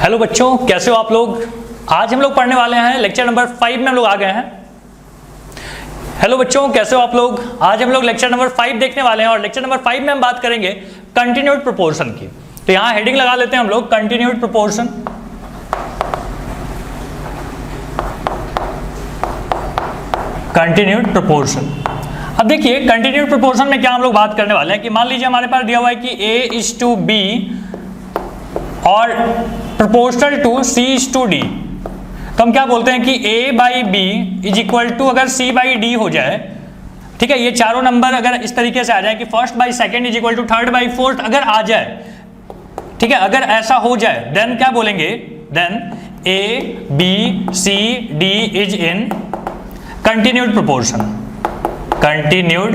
Hello बच्चों, कैसे हो आप लोग। आज हम लोग पढ़ने वाले हैं लेक्चर नंबर 5 में हम लोग आ गए हैं। हेलो बच्चों, कैसे हो आप लोग। आज हम लोग लेक्चर नंबर 5 देखने वाले हैं और लेक्चर नंबर 5 में हम बात करेंगे कंटिन्यूड प्रोपोर्शन की। तो यहां हेडिंग लगा लेते हैं हम लोग, कंटिन्यूड प्रोपोर्शन। Continued proportion. अब देखिए कंटिन्यूड प्रोपोर्शन में क्या हम लोग बात करने वाले हैं कि मान लीजिए हमारे पास दिया हुआ है कि A:B और प्रोपोर्शनल टू C:D। तो हम क्या बोलते हैं कि A/B इज इक्वल टू अगर C/D हो जाए, ठीक है, ये चारों नंबर अगर इस तरीके से आ जाए कि first by second is equal to third by fourth अगर आ जाए, ठीक है, अगर ऐसा हो जाए देन क्या बोलेंगे, then A/B/C/D is in continued proportion. Continued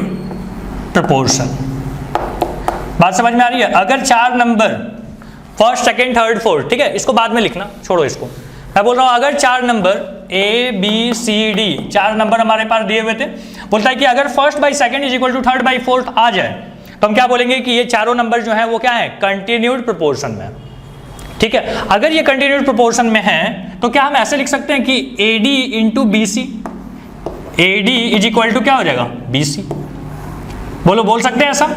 proportion, बात समझ में आ रही है। अगर चार number first second third fourth, ठीक है, इसको बाद में लिखना, छोड़ो इसको। मैं बोल रहा हूं अगर चार नंबर A/B/C/D चार नंबर हमारे पास दिए हुए थे, बोलता है कि अगर first by second is equal to third by fourth आ जाए तो हम क्या बोलेंगे कि ये चारों नंबर जो है वो क्या है, कंटिन्यूड प्रोपोर्शन में। ठीक है, अगर ये कंटिन्यूड प्रोपोर्शन में है तो क्या हम ऐसे लिख सकते हैं कि AD into BC, AD is equal to क्या हो जाएगा, BC। बोल सकते हैं ऐसा,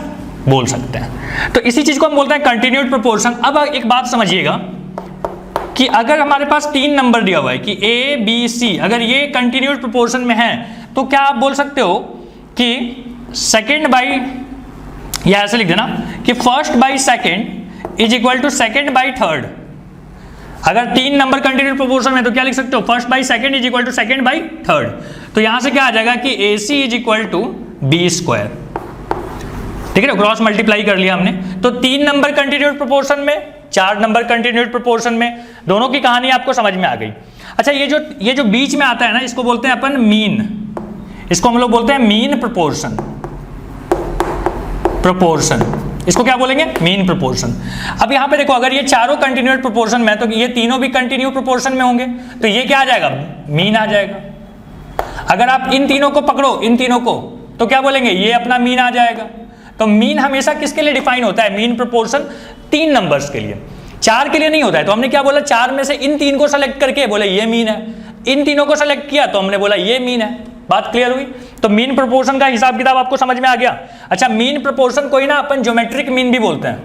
बोल सकते हैं। तो इसी चीज को हम बोलते हैं कंटिन्यूड प्रोपोर्शन। अब एक बात समझिएगा कि अगर हमारे पास तीन नंबर दिया हुआ है कि A/B/C, अगर ये कंटिन्यूड प्रोपोर्शन में है तो क्या आप बोल सकते हो कि सेकेंड बाई, या ऐसे लिख देना कि first by second is equal to second by third. अगर तीन नंबर कंटिन्यूड प्रोपोर्शन में तो क्या लिख सकते हो, first by second is equal to second by third. तो यहां से क्या आ जाएगा कि AC is equal to B²। ठीक है, क्रॉस मल्टीप्लाई कर लिया हमने। तो तीन नंबर कंटिन्यूड प्रोपोर्शन में, चार नंबर कंटिन्यूड प्रोपोर्शन में, दोनों की कहानी आपको समझ में आ गई। अच्छा, ये जो बीच में आता है ना, इसको बोलते हैं अपन मीन। इसको हम लोग बोलते हैं मीन प्रोपोर्शन। इसको क्या बोलेंगे, मीन प्रोपोर्शन। अब यहां पे देखो, अगर ये चारों कंटिन्यूड प्रोपोर्शन में है तो ये तीनों भी कंटिन्यू प्रोपोर्शन में होंगे, तो ये क्या आ जाएगा, मीन आ जाएगा। अगर आप इन तीनों को पकड़ो, इन तीनों को, तो क्या बोलेंगे, ये अपना मीन आ जाएगा। तो मीन हमेशा किसके लिए डिफाइन होता है, मीन प्रोपोर्शन तीन नंबर्स के लिए, चार के लिए नहीं होता है। तो हमने क्या बोला, चार में से इन तीन को सेलेक्ट करके बोले ये मीन है, इन तीनों को सेलेक्ट किया तो हमने बोला ये मीन है। बात क्लियर हुई। तो मीन प्रोपोर्शन का हिसाब किताब आपको समझ में आ गया। अच्छा, मीन प्रोपोर्शन को ही ना अपन ज्योमेट्रिक मीन भी बोलते हैं,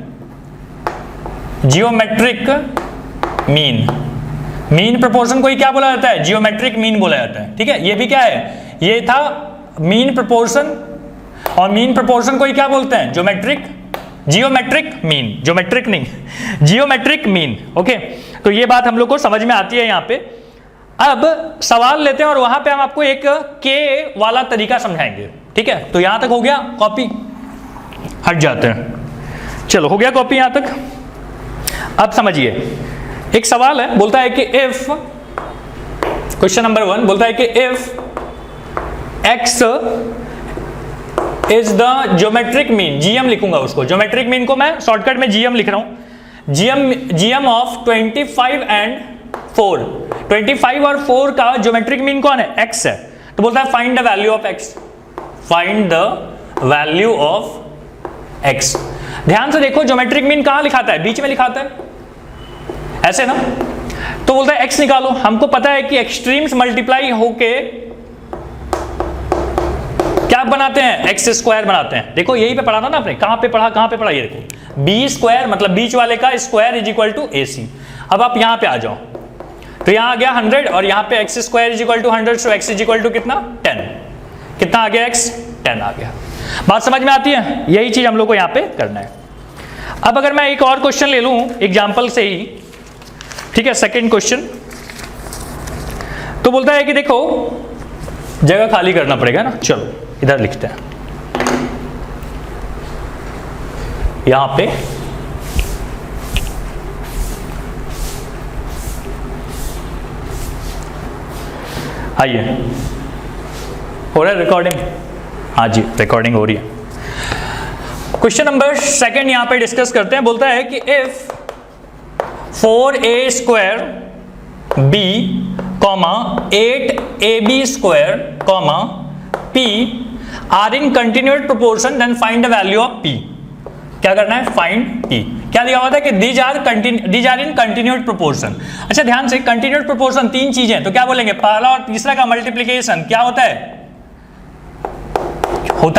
जियोमेट्रिक मीन। मीन प्रोपोर्शन को ही क्या बोला जाता है, जियोमेट्रिक मीन बोला जाता है। ठीक है, ये भी क्या है, ये था मीन प्रोपोर्शन, और मीन प्रोपोर्शन को ही क्या बोलते हैं, जियोमेट्रिक मीन, ज्योमेट्रिक नहीं, जियोमेट्रिक मीन। ओके, तो ये बात हम लोग को समझ में आती है यहाँ पे। अब सवाल लेते हैं और वहां पे हम आपको एक के वाला तरीका समझाएंगे। ठीक है, तो यहां तक हो गया, कॉपी हट जाते हैं। चलो, हो गया कॉपी यहां तक। अब समझिए, एक सवाल है, बोलता है कि इफ, क्वेश्चन नंबर 1 बोलता है कि if x is the geometric mean, GM लिखूंगा उसको, ज्योमेट्रिक मीन को मैं शॉर्टकट में GM लिख रहा हूं, GM ऑफ 25 एंड 4। 25 और 4 का ज्योमेट्रिक मीन कौन है, x है। तो बोलता है find the value of x, find the value of x। ध्यान से देखो, ज्योमेट्रिक मीन कहां लिखाता है, बीच में लिखाता है, ऐसे ना। तो बोलता है x निकालो। हमको पता है कि एक्सट्रीम्स मल्टीप्लाई होके क्या बनाते हैं, x² बनाते हैं। देखो यही पे पढ़ा था ना आपने, कहां पे पढ़ा, ये देखो B² मतलब बीच वाले का square is equal to AC। अब आप यहां पे आ जाओ, तो यहां आ गया 100 और यहां पे x² is equal to 100, so x is equal to कितना, 10। कितना आ गया, x 10 आ गया। बात समझ में आती है, यही चीज हम लोग को यहां पे करना है। अब अगर मैं एक और क्वेश्चन ले लूं एग्जांपल से ही, ठीक है, सेकंड क्वेश्चन, तो बोलता है कि देखो जगह खाली करना पड़ेगा ना, चलो इधर लिखते हैं, यहां पे आइए, हो रहा है रिकॉर्डिंग, हाँ जी रिकॉर्डिंग हो रही है। क्वेश्चन नंबर 2 यहां पे डिस्कस करते हैं। बोलता है कि if 4a² b, 8ab² p are in continued proportion, then find the value of p। क्या करना है, फाइंड p। क्या दिया हुआ था कि these are in continued proportion. अच्छा ध्यान से, कंटिन्यूड प्रोपोर्शन तीन चीजें, तो क्या बोलेंगे, पहला और तीसरा का मल्टीप्लीकेशन क्या होता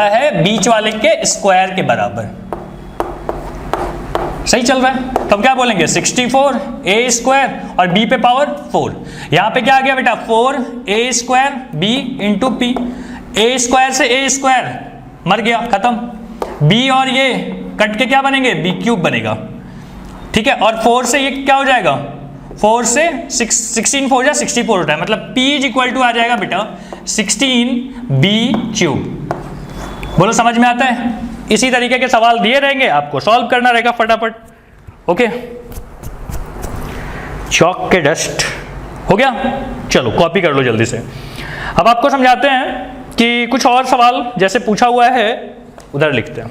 है बीच वाले के स्क्वायर के बराबर। सही चल रहा है, तब क्या बोलेंगे 64 ए स्क्वायर और बी पे पावर 4। यहां पे क्या आ गया बेटा 4 ए स्क्वायर बी इंटू पी। ए स्क्वायर से ए स्क्वायर मर गया, खत्म। बी और ये कट के क्या बनेंगे, बी क्यूब बनेगा, ठीक है। और 4 से ये क्या हो जाएगा, 4 से 16 4 जा 64 होता है, मतलब P इज इक्वल टू आ जाएगा बेटा 16 बी क्यूब। बोलो समझ में आता है। इसी तरीके के सवाल दिए रहेंगे, आपको सॉल्व करना रहेगा फटाफट। ओके, चॉक के डस्ट हो गया, चलो कॉपी कर लो जल्दी से। अब आपको समझाते हैं कि कुछ और सवाल जैसे पूछा हुआ है उधर लिखते हैं।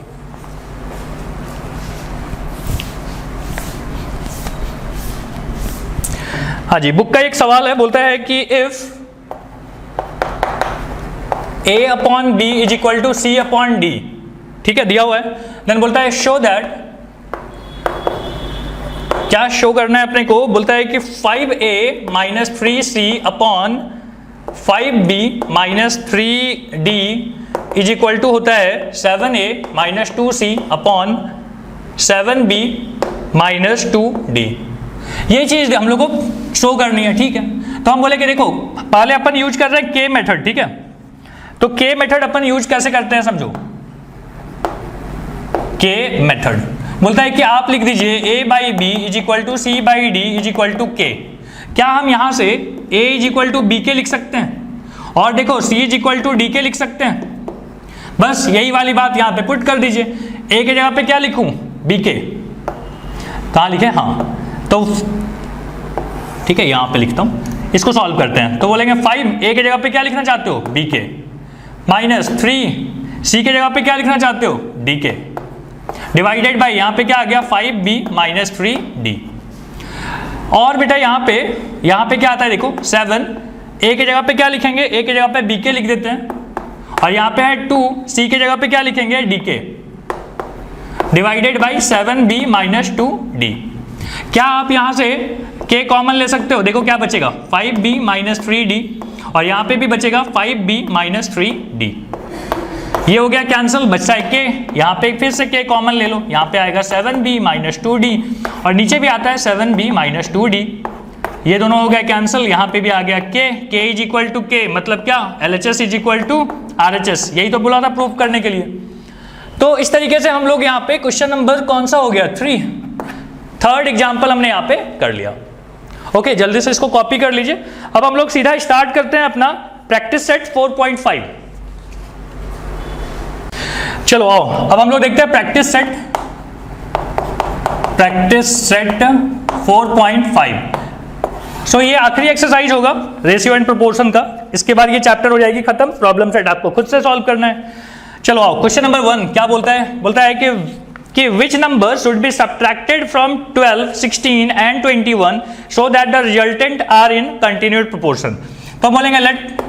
हाँ जी, बुक का एक सवाल है, बोलता है कि if a upon B is equal to C upon D, ठीक है, दिया हुआ है। देन बोलता है शो दैट, क्या शो करना है अपने को, बोलता है कि 5a minus 3c upon 5b minus 3d is equal to होता है 7a minus 2c upon 7b minus 2d। ये चीज हम लोग को शो करनी है, ठीक है। तो हम बोले कि देखो पहले अपन यूज कर रहे हैं के मेथड, ठीक है। तो के मेथड अपन यूज कैसे करते हैं समझो। के मेथड बोलता है कि आप लिख दीजिए a by B is equal to C by D is equal to k. क्या हम यहां से a is equal to B k लिख सकते हैं और देखो c is equal to D k लिख सकते हैं। बस यही वाली बात यहां पे पुट कर दीजिए। a के जगह पे क्या लिखूं, b के, कहां लिखे, हाँ तो ठीक है यहां पे लिखता हूं। इसको सॉल्व करते हैं तो बोलेंगे 5 a के जगह पे क्या लिखना चाहते हो, b के, माइनस 3 c के जगह पे क्या लिखना चाहते हो, d के, डिवाइडेड बाय यहां पे क्या आ गया 5b माइनस 3d। और बेटा यहां पे क्या आता है देखो 7 a के जगह पे क्या लिखेंगे, a के जगह पे b के लिख देते हैं और यहां पे है 2 c के जगह पे क्या लिखेंगे, d के, divided by 7b minus 2d। क्या आप यहां से k कॉमन ले सकते हो, देखो क्या बचेगा 5b माइनस 3d और यहां पे भी बचेगा 5b माइनस 3d। ये हो गया कैंसिल, बचता है k, यहाँ पे फिर से k कॉमन ले लो, यहाँ पे आएगा 7b माइनस 2d और नीचे भी आता है 7b माइनस 2d। ये दोनों हो गया कैंसिल, यहाँ पे भी आ गया k is equal to k, मतलब क्या LHS is equal to RHS। यही तो बोला था प्रूफ करने के लिए। तो इस तरीके से हम लोग यहाँ पे क्वेश्चन नंबर कौन सा हो गया 3, थर्ड एग्जाम्पल हमने यहाँ पे कर लिया। ओके, जल्दी से इसको कॉपी कर लीजिए। अब हम लोग सीधा स्टार्ट करते हैं अपना प्रैक्टिस सेट 4.5। चलो आओ, अब हम लोग देखते हैं प्रैक्टिस सेट 4.5। सो ये आखिरी एक्सरसाइज होगा रेशियो एंड प्रोपोर्शन का। इसके बाद ये चैप्टर हो जाएगी खत्म। प्रॉब्लम सेट आपको खुद से सॉल्व करना है। चलो आओ, क्वेश्चन नंबर 1 क्या बोलता है, बोलता है कि which number should be subtracted from 12, 16 and 21 so that the resultant are in continued proportion. तो हम बोलेंगे लेट,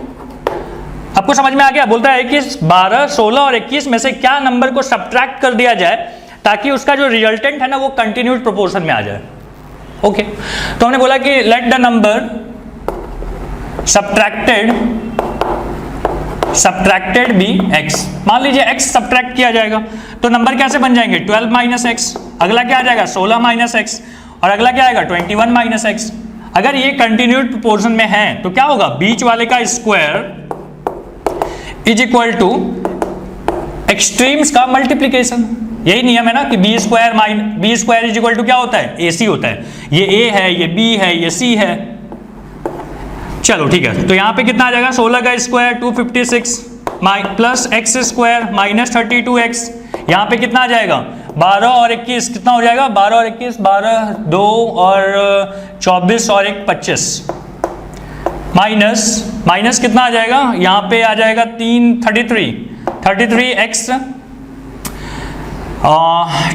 आपको समझ में आ गया। बोलता है कि 12, 16 और 21 में से क्या नंबर को सब्ट्रैक्ट कर दिया जाए ताकि उसका जो रिजल्टेंट है ना वो कंटिन्यूड प्रोपोर्शन में आ जाए। ओके, तो हमने बोला कि let the number subtracted be x। मान लीजिए x सब्ट्रैक्ट किया जाएगा तो नंबर कैसे बन जाएंगे 12 माइनस एक्स, अगला क्या आ जाएगा 16 माइनस एक्स और अगला क्या आएगा 21 माइनस एक्स। अगर ये कंटिन्यूड प्रोपोर्शन में है तो क्या होगा, बीच वाले का square is equal to extremes का मल्टीप्लीकेशन। यही नियम है ना कि B square is equal to क्या होता है, ए सी होता है। ये ए है, ये बी है, ये सी है। चलो ठीक है, तो यहाँ पे कितना आ जाएगा 16 का square 256 plus x square minus 32x। यहाँ पे कितना आ जाएगा 12 और 21 कितना हो जाएगा 12 और 21 12 2 और 24 और 1 25 माइनस कितना आ जाएगा, यहाँ पे आ जाएगा 33x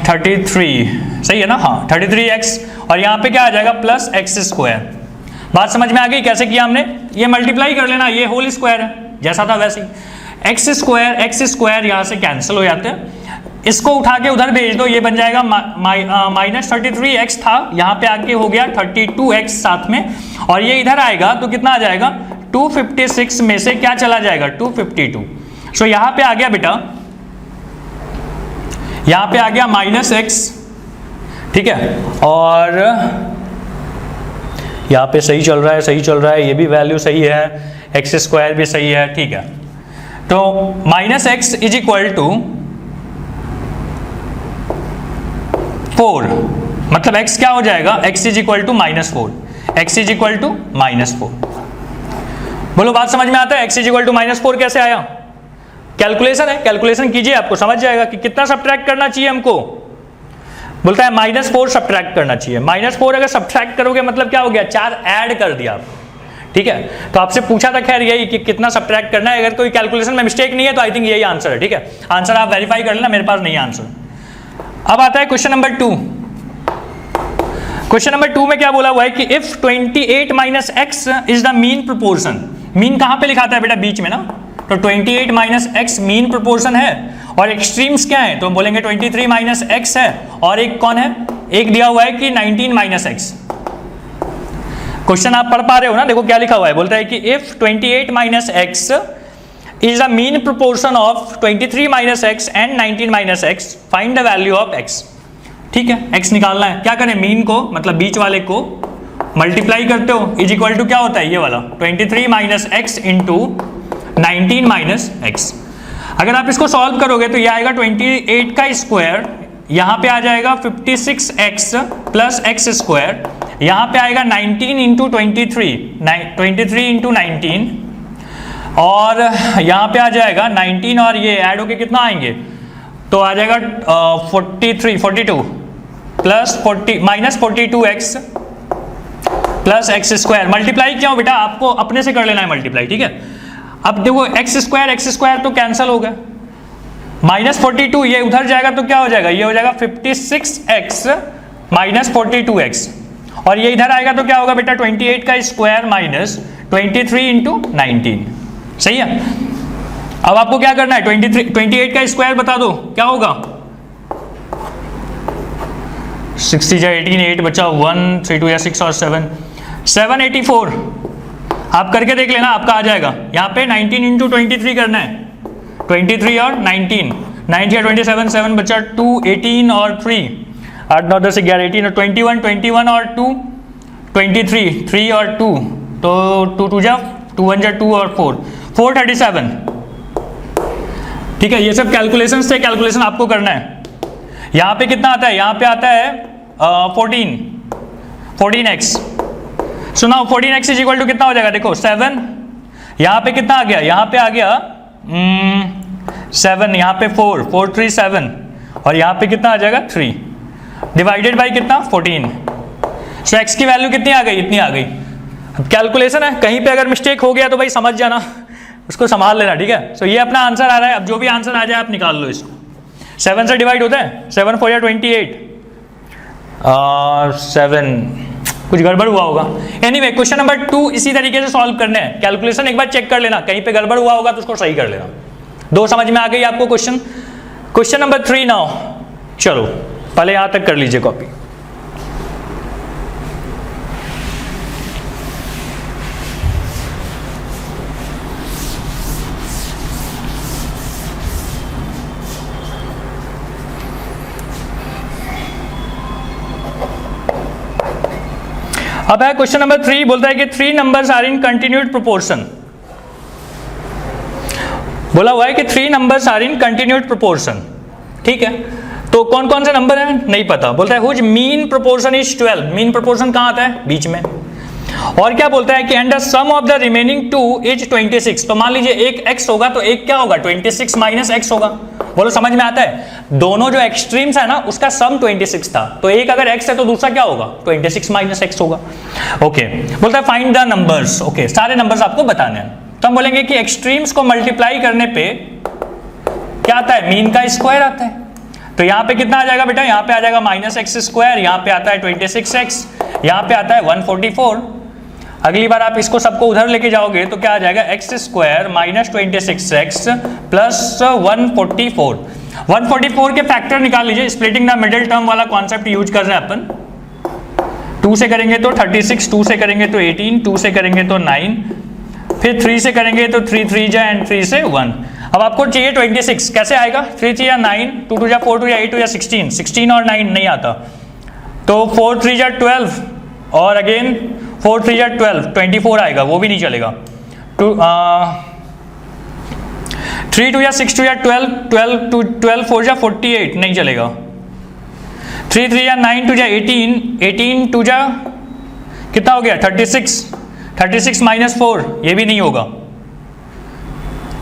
33 सही है ना, हाँ 33x और यहाँ पे क्या आ जाएगा प्लस एक्स स्क्वायर। बात समझ में आ गई कैसे किया हमने, ये मल्टीप्लाई कर लेना, ये होल स्क्वायर है जैसा था वैसे ही। एक्स स्क्वायर यहाँ से कैंसिल हो जाते हैं इसको उठा के उधर भेज दो, ये बन जाएगा -33x था, यहाँ पे आके हो गया 32x साथ में, और ये इधर आएगा तो कितना आ जाएगा 256 में से क्या चला जाएगा 252। सो यहाँ पे आ गया बेटा, यहाँ पे आ गया -x, ठीक है, और यहाँ पे सही चल रहा है, सही चल रहा है, ये भी वैल्यू सही है, x² भी सही है, ठीक है। तो -x इज इक्वल टू 4, मतलब x क्या हो जाएगा, x is equal to -4, x is equal to -4। बोलो बात समझ में आता है, x इज इक्वल टू -4 कैसे आया? कैलकुलेशन है, कैलकुलेशन कीजिए, आपको समझ जाएगा कि कितना सब्ट्रैक्ट करना चाहिए हमको। बोलता है -4 सब्ट्रैक्ट करना चाहिए। -4 अगर सब्ट्रैक्ट करोगे मतलब क्या हो गया, 4 ऐड कर दिया आप, ठीक है। तो आपसे पूछा था खैर यही कि कितना सब्ट्रैक्ट करना है, अगर कोई कैलकुलेशन में मिस्टेक नहीं है तो आई थिंक यही आंसर है, ठीक है। आंसर आप वेरीफाई कर लेना, मेरे पास नहीं आंसर। अब आता है क्वेश्चन नंबर 2। क्वेश्चन नंबर 2 में क्या बोला हुआ है कि if 28 - x is the mean proportion. Mean कहां पे लिखाता है बेटा, बीच में ना, तो 28 - x मीन प्रोपोर्शन है, और एक्सट्रीम्स क्या है, तो बोलेंगे 23 - x है, और एक कौन है, एक दिया हुआ है कि 19 - x। क्वेश्चन आप पढ़ पा रहे हो ना, देखो क्या लिखा हुआ है, बोलता है कि if 28 - x is a mean proportion of 23 - x and 19 - x, find the value of x। ठीक है, x निकालना है, क्या करें, मीन को मतलब बीच वाले को मल्टीप्लाई करते हो, इज इक्वल टू क्या होता है ये वाला 23 - x इंटू 19 - x। अगर आप इसको सॉल्व करोगे तो ये आएगा 28 का स्क्वायर, यहाँ पे आ जाएगा 56x प्लस x², यहाँ पे आएगा 19 इंटू 23 इंटू 19, और यहाँ पे आ जाएगा 19 और ये ऐड होके कितना आएंगे, तो आ जाएगा 42 plus 42x plus x²। Multiply क्या हो बेटा, आपको अपने से कर लेना है मल्टीप्लाई, ठीक है। अब देखो x² तो कैंसिल हो गया, -42 ये उधर जाएगा तो क्या हो जाएगा, ये हो जाएगा 56x - 42x, और ये इधर आएगा तो क्या होगा बेटा 28 का स्क्वायर माइनस 23 इंटू 19, सही है। अब आपको क्या करना है, 28 का स्क्वायर बता दो क्या होगा, 60 या 18, 8 बचा 1, 3 2 या 6 और 7, 784। आप करके देख लेना, आपका आ जाएगा। यहाँ पे 19 इंटू 23 करना है, 23 और 19, 9 या 27, 7 बचा 2, 18 और 3, 8 9 10 11 18 और 21 और 2 23, 3 और 2, तो 2 2 जा 2 1 जा 2 और 437, ठीक है। ये सब कैलकुलेशन से कैलकुलेशन आपको करना है। यहाँ पे कितना आता है, यहाँ पे आता है 14x। सुनाओ 14x इज इक्वल टू कितना हो जाएगा, देखो 7, यहाँ पे कितना आ गया, यहाँ पे आ गया 7, यहाँ पे 4 4 3 7, और यहाँ पे कितना आ जाएगा 3 डिवाइडेड बाई कितना 14। सो x की वैल्यू कितनी आ गई, इतनी आ गई। अब कैलकुलेशन है, कहीं पे अगर मिस्टेक हो गया तो भाई समझ जाना, उसको संभाल लेना, ठीक है। सो ये अपना आंसर आ रहा है। अब जो भी आंसर आ जाए आप निकाल लो इसको। 7 से डिवाइड होता है, 7 4 या 28, 7 कुछ गड़बड़ हुआ होगा। एनीवे क्वेश्चन नंबर 2 इसी तरीके से सॉल्व करने हैं। कैलकुलेशन एक बार चेक कर लेना, कहीं पे गड़बड़ हुआ होगा तो उसको सही कर लेना। 2 समझ में आ गई आपको क्वेश्चन। क्वेश्चन नंबर 3 नाउ, चलो पहले यहां तक कर लीजिए कॉपी। अब है क्वेश्चन नंबर 3, बोलता है कि 3 numbers are in continued proportion. बोला हुआ है कि 3 numbers are in continued proportion, ठीक है। तो कौन कौन से नंबर हैं नहीं पता। बोलता है whose mean proportion is 12। Mean proportion कहां आता है, बीच में। और क्या बोलता है कि and the sum of the remaining 2 is 26। तो मान लीजिए एक x होगा तो एक क्या होगा 26 माइनस x होगा। बोलो समझ में आता है, दोनों जो एक्सट्रीम्स है ना उसका सम 26 था, तो एक अगर x है तो दूसरा क्या होगा 26 माइनस x होगा। ओके, बोलता है फाइंड द नंबर्स। ओके, सारे नंबर्स आपको बताने हैं। तो हम बोलेंगे कि एक्सट्रीम्स को मल्टीप्लाई करने पे क्या आता है, मीन का स्क्वायर आता है। तो यहाँ पे कितना आ जाएगा बेटा, यहाँ पे आ जाएगा -x², यहाँ पे आता है 26x, यहाँ पे आता है 144। अगली बार आप इसको सबको उधर लेके जाओगे तो क्या आ जाएगा x² - 26x प्लस 144। 144 के फैक्टर निकाल लीजिए, स्प्लिटिंग द मिडिल टर्म वाला कॉन्सेप्ट यूज कर रहे हैं अपन। 2 से करेंगे तो 36, 2 से करेंगे तो 18, 2 से करेंगे तो 9, फिर 3 से करेंगे तो 3 3 जा एंड 3 से 1। अब आपको चाहिए 26, कैसे आएगा? 3 3 या 9, 2 2 या 4 2 या 8 2 या 16, 16 और 9 नहीं आता, तो 4 3 या 12 और अगेन 4 3 या 12, 24 आएगा, वो भी नहीं चलेगा। 3 2 या 6 2 या 12, 12 4 या 48 नहीं चलेगा। 3 3 या 9 2 या 18, 18 2 या कितना हो गया? 36, 36 माइनस 4, ये भी नहीं होगा।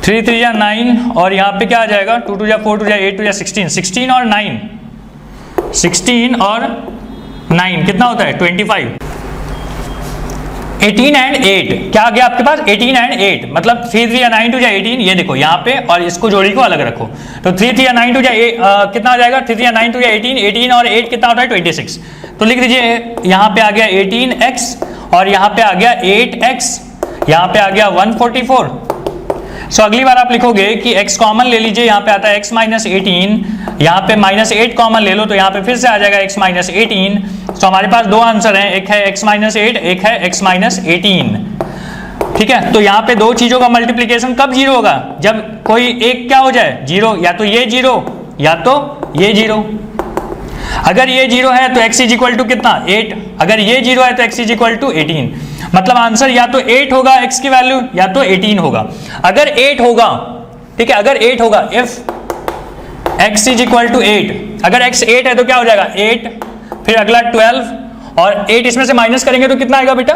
3 3 या 9 और यहाँ पे क्या आ जाएगा? 2 2 या 4 2 या 8 2 या 16, 16 और 9, 16 और 9 कितना होता है? 25। 18 एंड 8 क्या आ गया आपके पास? 18 एंड 8 मतलब 3 3 या 9 2 या 18, ये देखो यहाँ पे, और इसको जोड़ी को अलग रखो, तो 3 3 या 9 2 या कितना आ जाएगा? 3 3 या 9 2 या 18, 18 और 8 कितना होता है? 26। तो लिख दीजिए, यहाँ पे आ गया 18x और यहाँ पे आ गया 8x, यहाँ पे आ गया 144। सो अगली बार आप लिखोगे कि x कॉमन ले लीजिए, यहाँ पे आता है x माइनस 18, यहाँ पे माइनस 8 कॉमन ले लो, तो यहाँ पे फिर से आ जाएगा x माइनस 18। तो हमारे पास दो आंसर हैं, एक है x माइनस 8, एक है x माइनस 18। ठीक है, तो यहाँ पे दो चीजों का मल्टीप्लीकेशन कब जीरो होगा? जब कोई एक क्या हो जाए? जीरो, या तो ये जीरो या तो ये जीरो। अगर ये जीरो है तो x इज इक्वल टू कितना? 8। अगर ये जीरो है तो x इज इक्वल टू 18। मतलब आंसर या तो 8 होगा x की वैल्यू, या तो 18 होगा। अगर 8 होगा, ठीक है, अगर 8 होगा, if x is equal to 8, अगर x 8 है तो क्या हो जाएगा? 8, फिर अगला 12 और 8 इसमें से माइनस करेंगे तो कितना आएगा बेटा?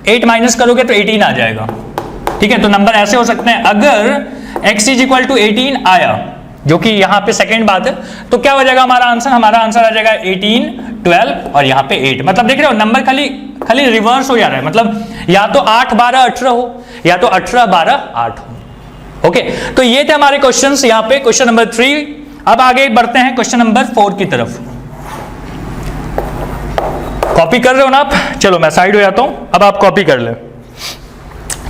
8 माइनस करोगे तो 18 आ जाएगा। ठीक है, तो नंबर ऐसे हो सकते हैं। अगर x इज इक्वल टू 18 आया, जो कि यहाँ पे सेकंड बात है, तो क्या हो जाएगा हमारा आंसर? हमारा आंसर आ जाएगा 18, 12 और यहाँ पे 8। मतलब देख रहे हो नंबर खाली रिवर्स हो जा रहा है, मतलब या तो 8 12 18 हो, या तो 18 12 8 हो। ओके, तो ये थे हमारे क्वेश्चंस यहाँ पे, क्वेश्चन नंबर 3। अब आगे बढ़ते हैं क्वेश्चन नंबर 4 की तरफ। कॉपी कर रहे हो ना आप? चलो मैं साइड हो जाता हूं, अब आप कॉपी कर ले।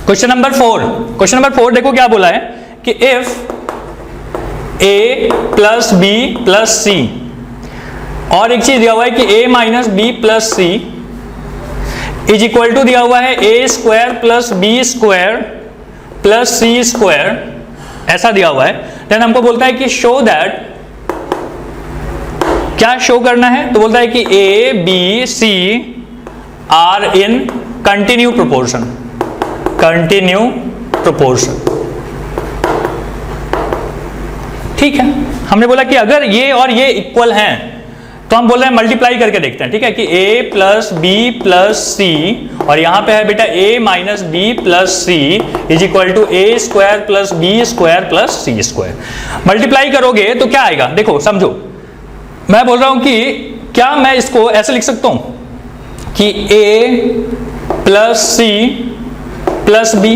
क्वेश्चन नंबर 4, क्वेश्चन नंबर 4 देखो क्या बोला है कि if a plus B plus C, और एक चीज दिया हुआ है कि a minus B plus C is equal to दिया हुआ है a square plus B square plus C square, ऐसा दिया हुआ है। देन हमको बोलता है कि शो दैट, क्या शो करना है? तो बोलता है कि a b c are in continue proportion, continue proportion. ठीक है, हमने बोला कि अगर ये और ये इक्वल हैं तो हम बोल रहे हैं मल्टीप्लाई करके देखते हैं। ठीक है, कि a plus B plus C, और यहां पे है बेटा a minus B plus C is equal to a square plus B square plus C square. Multiply करोगे तो क्या आएगा? देखो समझो, मैं बोल रहा हूं कि क्या मैं इसको ऐसे लिख सकता हूं कि a plus C plus B,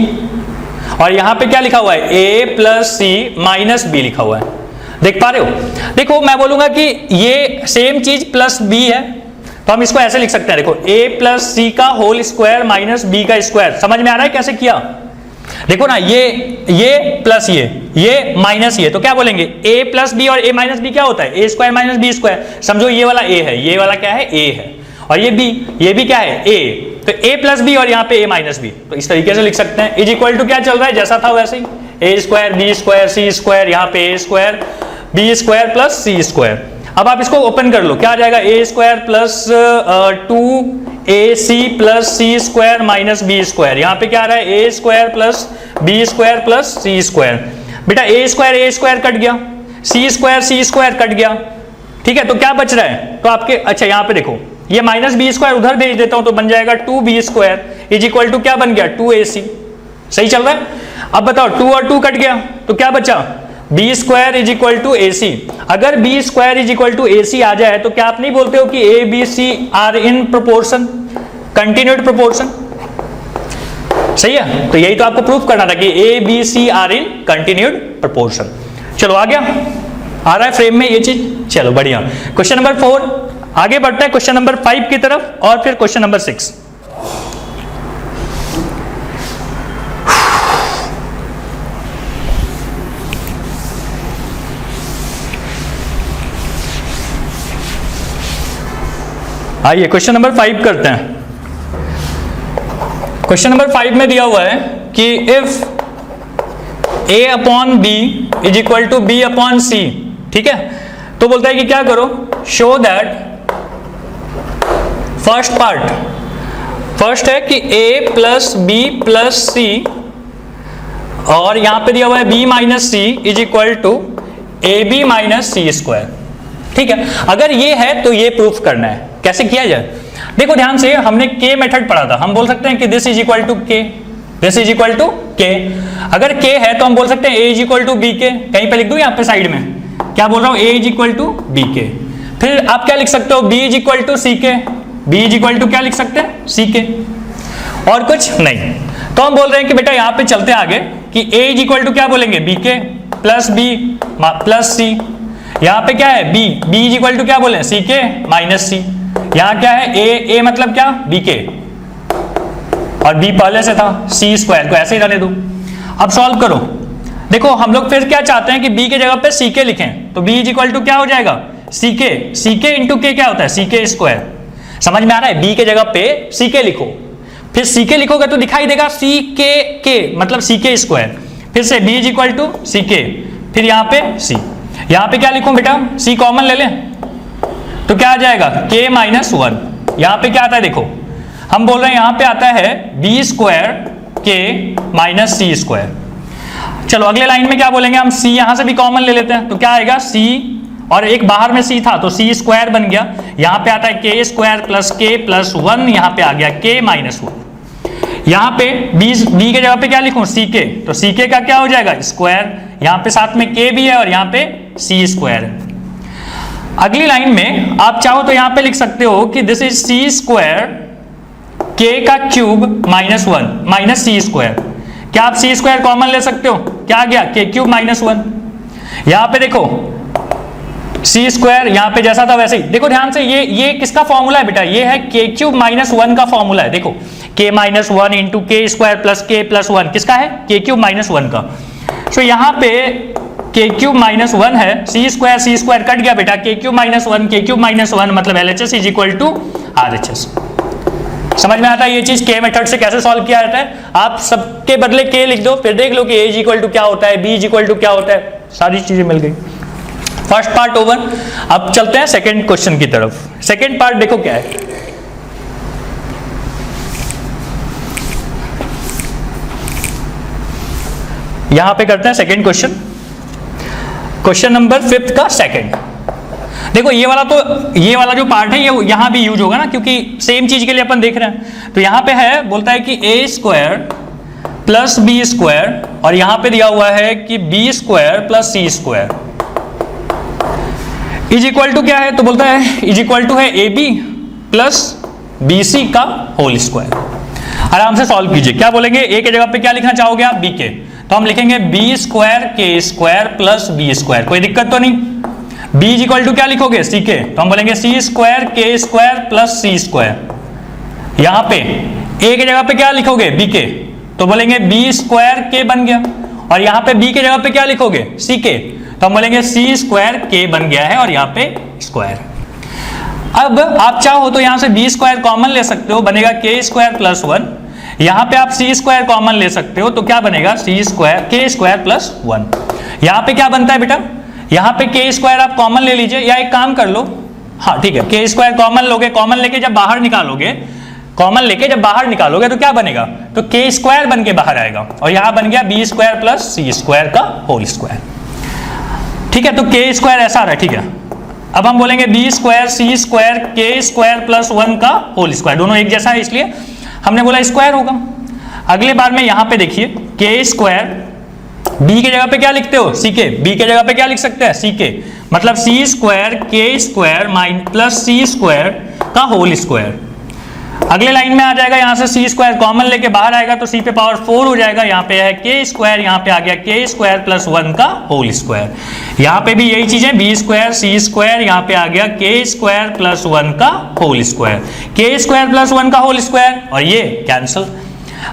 और यहां पे क्या लिखा हुआ है? a plus C minus B लिखा हुआ है। देख पा रहे हो? देखो मैं बोलूंगा कि ये सेम चीज प्लस b है, तो हम इसको ऐसे लिख सकते हैं। देखो a प्लस सी का होल स्क्वायर माइनस b का स्क्वायर। समझ में आ रहा है कैसे किया? देखो ना, ये प्लस ये माइनस ये, तो क्या बोलेंगे? a प्लस बी और a माइनस बी क्या होता है? a square minus B square. समझो ये वाला a है, ये वाला क्या है? a है, और ये b, ये भी क्या है? a। तो a प्लस बी और यहाँ पे a माइनस बी, तो इस तरीके से लिख सकते हैं। इज इक्वल टू क्या चल रहा है? जैसा था वैसे ही, a square B square C square, यहाँ पे a square B square plus C square. अब आप इसको ओपन कर लो, क्या आ जाएगा? a square plus 2ac plus C square minus B square. यहाँ पे क्या आ रहा है? a square plus B square plus C square. बेटा a स्क्वायर कट गया, सी स्क्वायर कट गया। ठीक है, तो क्या बच रहा है? तो आपके, अच्छा यहाँ पे देखो, ये माइनस बी स्क्वायर उधर भेज देता हूं तो बन जाएगा 2b square is equal to क्या बन गया? 2ac। सही चल रहा है? अब बताओ 2 और 2 कट गया तो क्या बचा? b square is equal to ac। अगर b square is equal to ac आ जाए तो क्या आप नहीं बोलते हो कि a b c are in proportion, continued proportion? सही है, तो यही तो आपको प्रूफ करना था कि a b c are in continued proportion. चलो आ गया, आ रहा है फ्रेम में ये चीज? चलो बढ़िया। क्वेश्चन नंबर 4, आगे बढ़ते हैं क्वेश्चन नंबर 5 की तरफ, और फिर क्वेश्चन नंबर 6। आइए क्वेश्चन नंबर 5 करते हैं। क्वेश्चन नंबर 5 में दिया हुआ है कि if a upon B is equal to B upon C, ठीक है। तो बोलता है कि क्या करो, show that first part, first है कि a plus B plus C और यहां पे दिया हुआ है b minus C is equal to A B minus C square, ठीक है। अगर ये है तो ये प्रूफ करना है। कैसे किया जाए, देखो ध्यान से, हमने k मेथड पढ़ा था। हम बोल सकते हैं कि दिस इज इक्वल टू के, दिस इज इक्वल टू के। अगर k है तो हम बोल सकते हैं a is equal to B के। कहीं पे लिख दूं यहाँ पे साइड में, क्या बोल रहा हूं, a is equal to B के। फिर आप क्या लिख सकते हो, b is equal to c के। b इज इक्वल टू क्या लिख सकते हैं, सी के, और कुछ नहीं। तो हम बोल रहे हैं कि बेटा यहाँ पे चलते हैं आगे कि a इज इक्वल टू क्या बोलेंगे, बी के प्लस बी प्लस सी। यहाँ पे क्या है, b इज इक्वल टू क्या बोले, सी के माइनस सी। यहाँ क्या है, a मतलब क्या, बी के, और b पहले से था, सी स्क्वायर को ऐसे ही रहने दो। अब सॉल्व करो। देखो हम लोग फिर क्या चाहते हैं कि b के जगह पे सी के लिखें, तो b इज इक्वल टू क्या हो जाएगा, सी के इंटू के क्या होता है, सी के स्क्वायर। समझ में आ रहा है, b के जगह पे सी के लिखो, फिर सी के लिखोगे तो दिखाई देगा सी के मतलब सी के स्क्वायर। फिर से b is equal to c के, फिर यहाँ पे c। यहाँ पे क्या लिखूं बेटा, c कॉमन ले लें तो क्या आ जाएगा, k माइनस 1। यहाँ पे क्या आता है, देखो हम बोल रहे हैं यहाँ पे आता है b स्क्वायर k माइनस सी स्क्वायर। चलो अगले लाइन में क्या बोलेंगे हम, c यहाँ से भी कॉमन ले लेते हैं तो क्या आएगा, c और एक बाहर में c था तो c स्क्वायर बन गया। यहाँ पे आता है k square plus k plus 1, यहाँ पे आ गया k माइनस 1। यहाँ पे b के जगह पे क्या लिखूं, सी के, तो सी के का क्या हो जाएगा, स्क्वायर। यहाँ पे साथ में k भी है और यहाँ पे c स्क्वायर। अगली लाइन में आप चाहो तो यहाँ पे लिख सकते हो कि this is c square k का क्यूब माइनस 1 माइनस सी स्क्वायर। क्या आप सी स्क्वायर कॉमन ले सकते हो, क्या आ गया, k क्यूब माइनस 1। यहाँ पे देखो सी स्क्वायर यहाँ पे जैसा था वैसे ही। देखो ध्यान से, ये किसका फॉर्मूला है बेटा, ये है k क्यूब माइनस 1 का फॉर्मूला है। देखो k माइनस 1 इंटू के स्क्वायर प्लस k प्लस 1 किसका है, k क्यूब माइनस 1 का। सो यहाँ पे k क्यूब माइनस 1 है, सी स्क्वायर कट गया बेटा, k cube minus 1 k cube minus 1 मतलब LHS is equal to RHS। समझ में आता है ये चीज k मेथड से कैसे सॉल्व किया जाता है। आप सबके बदले k लिख दो, फिर देख लो कि a इज इक्वल टू क्या होता है, b इज इक्वल टू क्या होता है, सारी चीजें मिल गई। First part over. अब चलते हैं सेकंड क्वेश्चन की तरफ। सेकंड पार्ट देखो क्या है, यहां पे करते हैं सेकंड क्वेश्चन, क्वेश्चन नंबर 5 का सेकंड। देखो ये वाला जो पार्ट है ये यहां भी यूज होगा ना, क्योंकि सेम चीज के लिए अपन देख रहे हैं। तो यहां पे है, बोलता है कि a square plus B square और यहां पे दिया हुआ है कि b square plus C square is equal to क्या है, तो बोलता है इज इक्वल टू है a b plus b c का होल स्क्वायर। आराम से सॉल्व कीजिए। क्या बोलेंगे, ए के जगह पे क्या लिखना चाहोगे आप, बी के, तो हम लिखेंगे बी स्क्वायर के स्क्वायर प्लस बी स्क्वायर। कोई दिक्कत तो नहीं। b इज इक्वल टू क्या लिखोगे, सी के, तो हम बोलेंगे सी स्क्वायर के स्क्वायर प्लस सी स्क्वायर। यहाँ पे a के जगह पे क्या लिखोगे, b के, तो बोलेंगे b स्क्वायर के बन गया। और यहाँ पे b के जगह पे क्या लिखोगे, सी के, तो हम बोलेंगे सी स्क्वायर के बन गया है और यहाँ पे स्क्वायर। अब आप चाहो तो यहाँ से b स्क्वायर कॉमन ले सकते हो, बनेगा के स्क्वायर प्लस 1। यहाँ पे आप सी स्क्वायर कॉमन ले सकते हो तो क्या बनेगा, सी स्क्वायर के स्क्वायर प्लस 1। यहाँ पे क्या बनता है बेटा, यहाँ पे के स्क्वायर आप कॉमन ले लीजिए, या एक काम कर लो, हाँ ठीक है, के स्क्वायर कॉमन लोगे, कॉमन लेके जब बाहर निकालोगे तो क्या बनेगा, तो के स्क्वायर बन के बाहर आएगा और यहाँ बन गया बी स्क्वायर प्लस सी स्क्वायर का होल स्क्वायर। ठीक है, तो के स्क्वायर ऐसा आ रहा है। ठीक है, अब हम बोलेंगे बी स्क्वायर सी स्क्वायर के स्क्वायर प्लस 1 का होल स्क्वायर। दोनों एक जैसा है इसलिए हमने बोला स्क्वायर होगा। अगले बार में यहाँ पे देखिए के स्क्वायर, बी के जगह पे क्या लिखते हो, सी के, बी के जगह पे क्या लिख सकते हैं, सी के, मतलब सी स्क्वायर के स्क्वायर प्लस सी स्क्वायर का होल स्क्वायर। अगले लाइन में आ जाएगा, यहाँ से सी स्क्वायर कॉमन लेके बाहर आएगा तो सी पे पावर 4 हो जाएगा। यहाँ पे है के स्क्वायर, यहाँ पे आ गया के स्क्वायर प्लस 1 का होल स्क्वायर। यहाँ पे भी यही चीज है, बी स्क्वायर सी स्क्वायर, यहाँ पे आ गया के स्क्वायर प्लस 1 का होल स्क्वायर, के स्क्वायर प्लस 1 का होल स्क्वायर, और ये कैंसिल।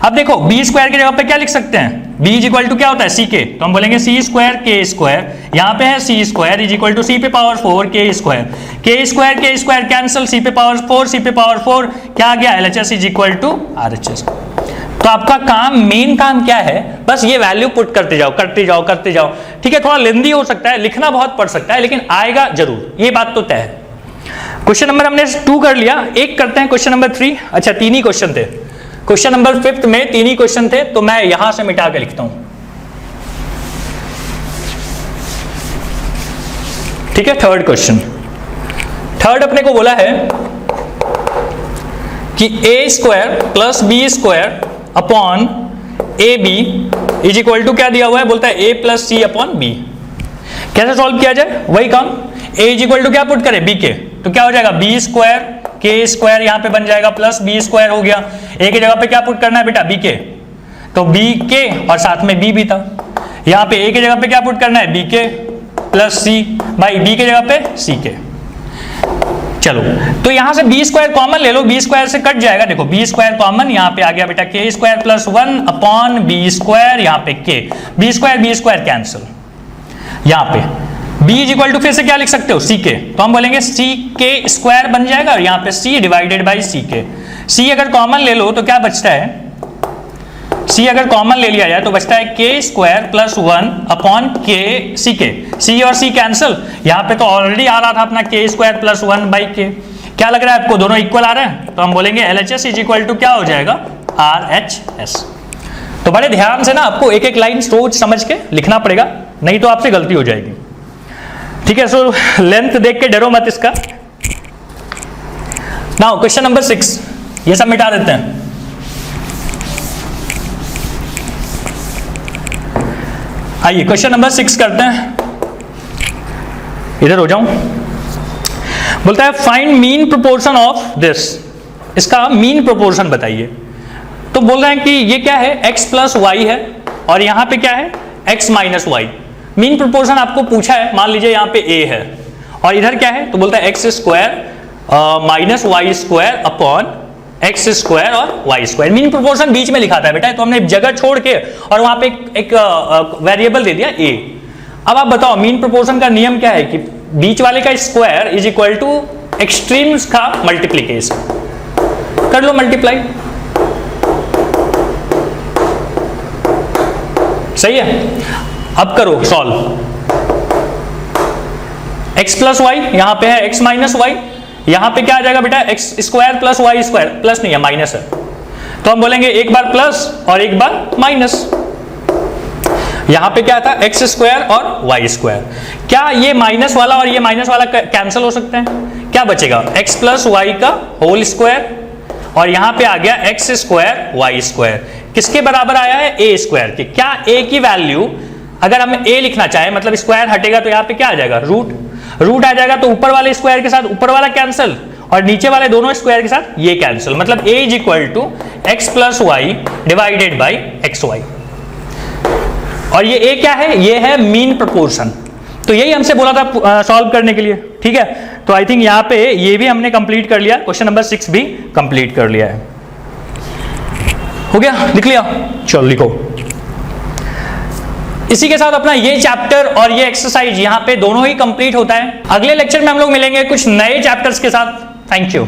अब देखो बी स्क्वायर की जगह पे क्या लिख सकते हैं, b इज इक्वल टू क्या होता है सी के, तो हम बोलेंगे सी स्क्वायर के स्क्वायर, यहाँ पे है सी स्क्वायर इज इक्वल टू सी पे पावर 4 के स्क्वायर कैंसिल, सी पे पावर 4 सी पे पावर 4 क्या आ गया LHS is equal to RHS। तो आपका काम, मेन काम क्या है, बस ये वैल्यू पुट करते जाओ। ठीक है, थोड़ा लेंदी हो सकता है, लिखना बहुत पड़ सकता है, लेकिन आएगा जरूर, ये बात तो तय है। क्वेश्चन नंबर हमने 2 कर लिया, एक करते हैं क्वेश्चन नंबर 3। अच्छा 3 ही क्वेश्चन थे, क्वेश्चन नंबर 5 में 3 ही क्वेश्चन थे, तो मैं यहां से मिटा के लिखता हूं। ठीक है, थर्ड क्वेश्चन, थर्ड अपने को बोला है कि a square plus B square upon a b is equal to क्या दिया हुआ है, बोलता है a plus c upon b. कैसे सॉल्व किया जाए, वही काम, a इज इक्वल टू क्या पुट करें b के, तो क्या हो जाएगा बी स्क्वायर के स्क्वायर यहां पे बन जाएगा प्लस बी स्क्वायर हो गया, a की जगह पे क्या पुट करना है बेटा b के, तो b के और साथ में b भी था, यहां पे a की जगह पे क्या पुट करना है b के प्लस c, भाई b की जगह पे c के। चलो तो यहां से बी स्क्वायर कॉमन ले लो, बी स्क्वायर से कट जाएगा, देखो बी स्क्वायर कॉमन, यहां पे आ गया बेटा k square plus 1 upon b square, यहां पे के, बी स्क्वायर कैंसिल, यहां पे b इज इक्वल टू फिर से क्या लिख सकते हो सी के, तो हम बोलेंगे सी के स्क्वायर बन जाएगा और यहां पे c डिवाइडेड बाई सी के। c अगर कॉमन ले लो तो क्या बचता है, c अगर कॉमन ले लिया जाए तो बचता है के स्क्वायर प्लस 1 अपॉन के सी के, c और c कैंसिल, यहां पे तो ऑलरेडी आ रहा था अपना के स्क्वायर प्लस 1 बाई के, क्या लग रहा है आपको दोनों इक्वल आ रहे हैं, तो हम बोलेंगे LHS इज इक्वल टू क्या हो जाएगा RHS। तो बड़े ध्यान से ना आपको एक एक लाइन सोच समझ के लिखना पड़ेगा, नहीं तो आपसे गलती हो जाएगी। ठीक है, सो लेंथ देख के डरो मत इसका। नाउ क्वेश्चन नंबर 6, ये सब मिटा देते हैं। आइए क्वेश्चन नंबर 6 करते हैं, इधर हो जाऊं। बोलता है find mean proportion of this, इसका मीन प्रोपोर्शन बताइए। तो बोल रहे हैं कि ये क्या है, x प्लस वाई है और यहां पे क्या है x minus y. Mean proportion आपको पूछा है, मान लीजिए यहां पे a है और इधर क्या है, तो बोलता है x square minus y square upon x square और वाई स्क्वायर। मीन प्रोपोर्शन बीच में लिखा था बेटा, तो हमने जगह छोड़ के और वहां पे एक वेरिएबल दे दिया a। अब आप बताओ मीन प्रोपोर्शन का नियम क्या है कि बीच वाले का square is equal to extremes का मल्टीप्लीकेशन, कर लो मल्टीप्लाई, सही है। अब करो सॉल्व, x प्लस वाई, यहां पे है x माइनस वाई, यहां पे क्या आ जाएगा बेटा x square plus y square, plus नहीं है माइनस है, तो हम बोलेंगे एक बार प्लस और एक बार माइनस। यहां पे क्या था एक्स स्क्वायर और वाई स्क्वायर, क्या ये माइनस वाला और ये माइनस वाला कैंसिल हो सकते हैं, क्या बचेगा एक्स प्लस वाई का होल स्क्वायर और यहां पे आ गया एक्स स्क्वायर वाई स्क्वायर, किसके बराबर आया है ए स्क्वायर के। क्या ए की वैल्यू अगर हम ए लिखना चाहें, मतलब स्क्वायर हटेगा तो यहां पे क्या आ जाएगा रूट आ जाएगा, तो ऊपर वाले स्क्वायर के साथ ऊपर वाला कैंसिल और नीचे वाले दोनों स्क्वायर के साथ ये कैंसिल, मतलब a is equal to x plus y divided by x y. और ये a क्या है, ये है मीन प्रोपोर्शन, तो यही हमसे बोला था सॉल्व करने के लिए। ठीक है, तो आई थिंक यहाँ पे ये भी हमने कंप्लीट कर लिया, क्वेश्चन नंबर 6 भी कंप्लीट कर लिया है। हो गया, लिख लिया, चलो लिखो। इसी के साथ अपना ये चैप्टर और ये एक्सरसाइज यहाँ पे दोनों ही कंप्लीट होता है। अगले लेक्चर में हम लोग मिलेंगे कुछ नए चैप्टर्स के साथ। Thank you.